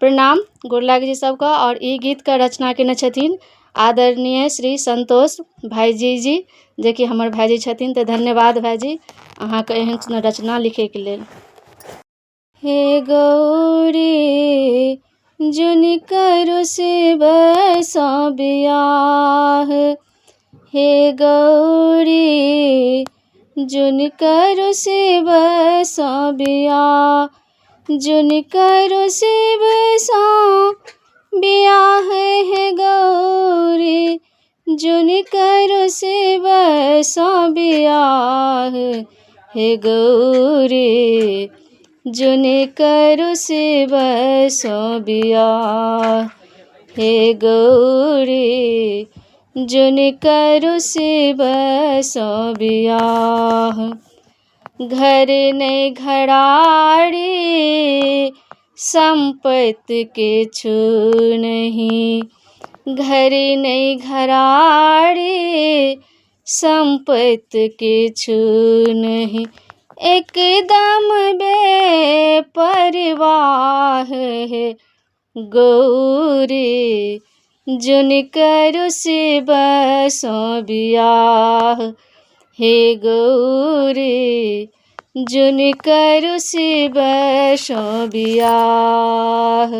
प्रणाम, गोर लागै छी सबके। और ई गीतके रचना केने छथिन आदरणीय श्री संतोष भाईजी जी, जेकि हमर भाईजी छथिन। तऽ धन्यवाद भाईजी अहाँके एहन सुन्दर रचना लिखैके लेल। हे गौरी जुनि करू शिव सँ बियाह, हे गौरी जुनि करू शिव सँ बियाह, जुनि करू शिव सँ बियाह, हे गौरी जुनि करू शिव सँ बियाह, हे गौरी जुनि करू शिव सँ बियाह, हे गौरी जुनि करू शिव सँ बियाह। घर नहि घराड़ी संपत्ति किछु नहीं, घर नहि घराड़ी संपत्ति किछु नहीं, एकदम बेपरवाह, हे गौरी जुनि करू शिव सँ बियाह, हे गौरी जुनि करू शिव सँ बियाह।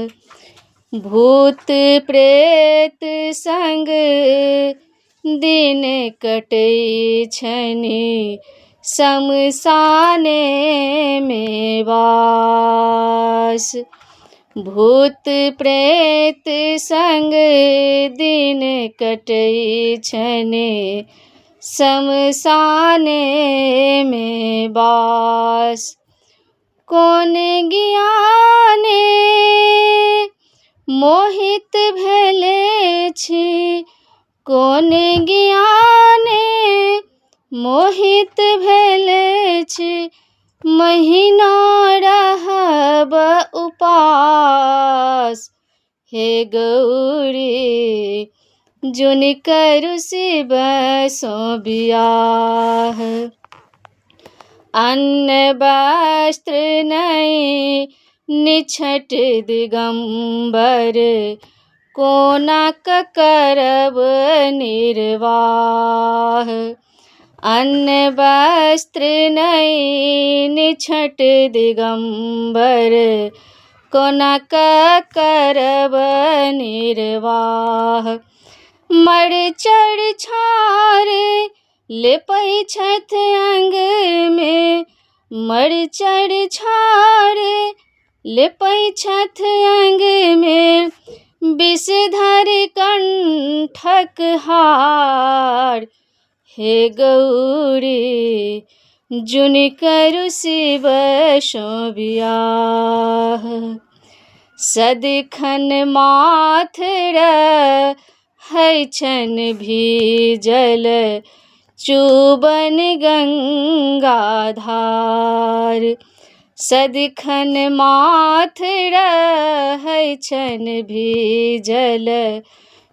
भूत प्रेत संग दिन कटै छनि, शमशाने में वास, भूत प्रेत संग दिन कटै छनि, शमशाने में वास। कोन ज्ञाने मोहित भेले छी, कोन ज्ञाने मोहित भेले छी, महीना रहब उपास, हे गौरी जुनि करू शिव सँ बियाह। अन्न वस्त्र नहीं निछट दिगंबर, कोना क करब निर्वाह, अन्न वस्त्र नहीं निछट दिगंबर, कोना क करब निर्वाह। मरचर छार लेपै छथि अंग में, मरचर छार लेपै छथि अंग में, विषधर कंठक हार, हे गौरी जुनि करू शिव सँ बियाह। सदिखन माथ रहै छनि भीजल, चुबन गंगाधार, सदिखन माथ रहै छनि भीजल,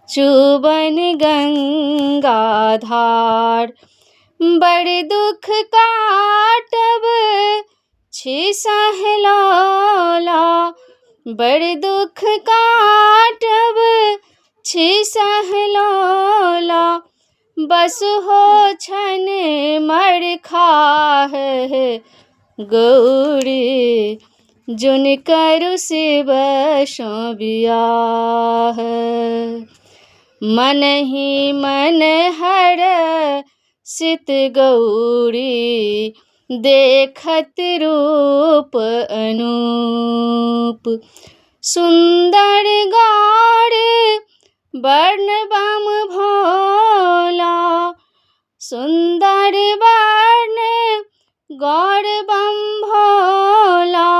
चुबन गंगाधार। बड़ दुख काटब छी सहलौला, बड़ दुख काटब छी सहलौला, बस हो छनि मरखाह, हे गौरी जुनि करू शिव सँ बियाह। मनहि मन हरषित गौरी देखत रूप अनूप, सुंदर गौर वर्णबम भोला, सुंदर वर्ण गौरबम भोला,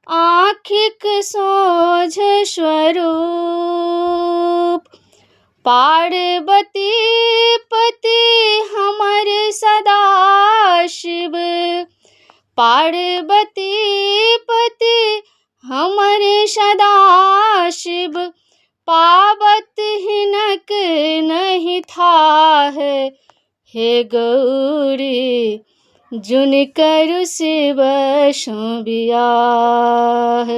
आँखिक सोझ स्वरूप। पार्वती पति हमर सदा शिव, पार्वती पति हमर सदा शिव, पावत हिनक नहीं थाह, हे गौरी जुनि करू शिव सँ बियाह।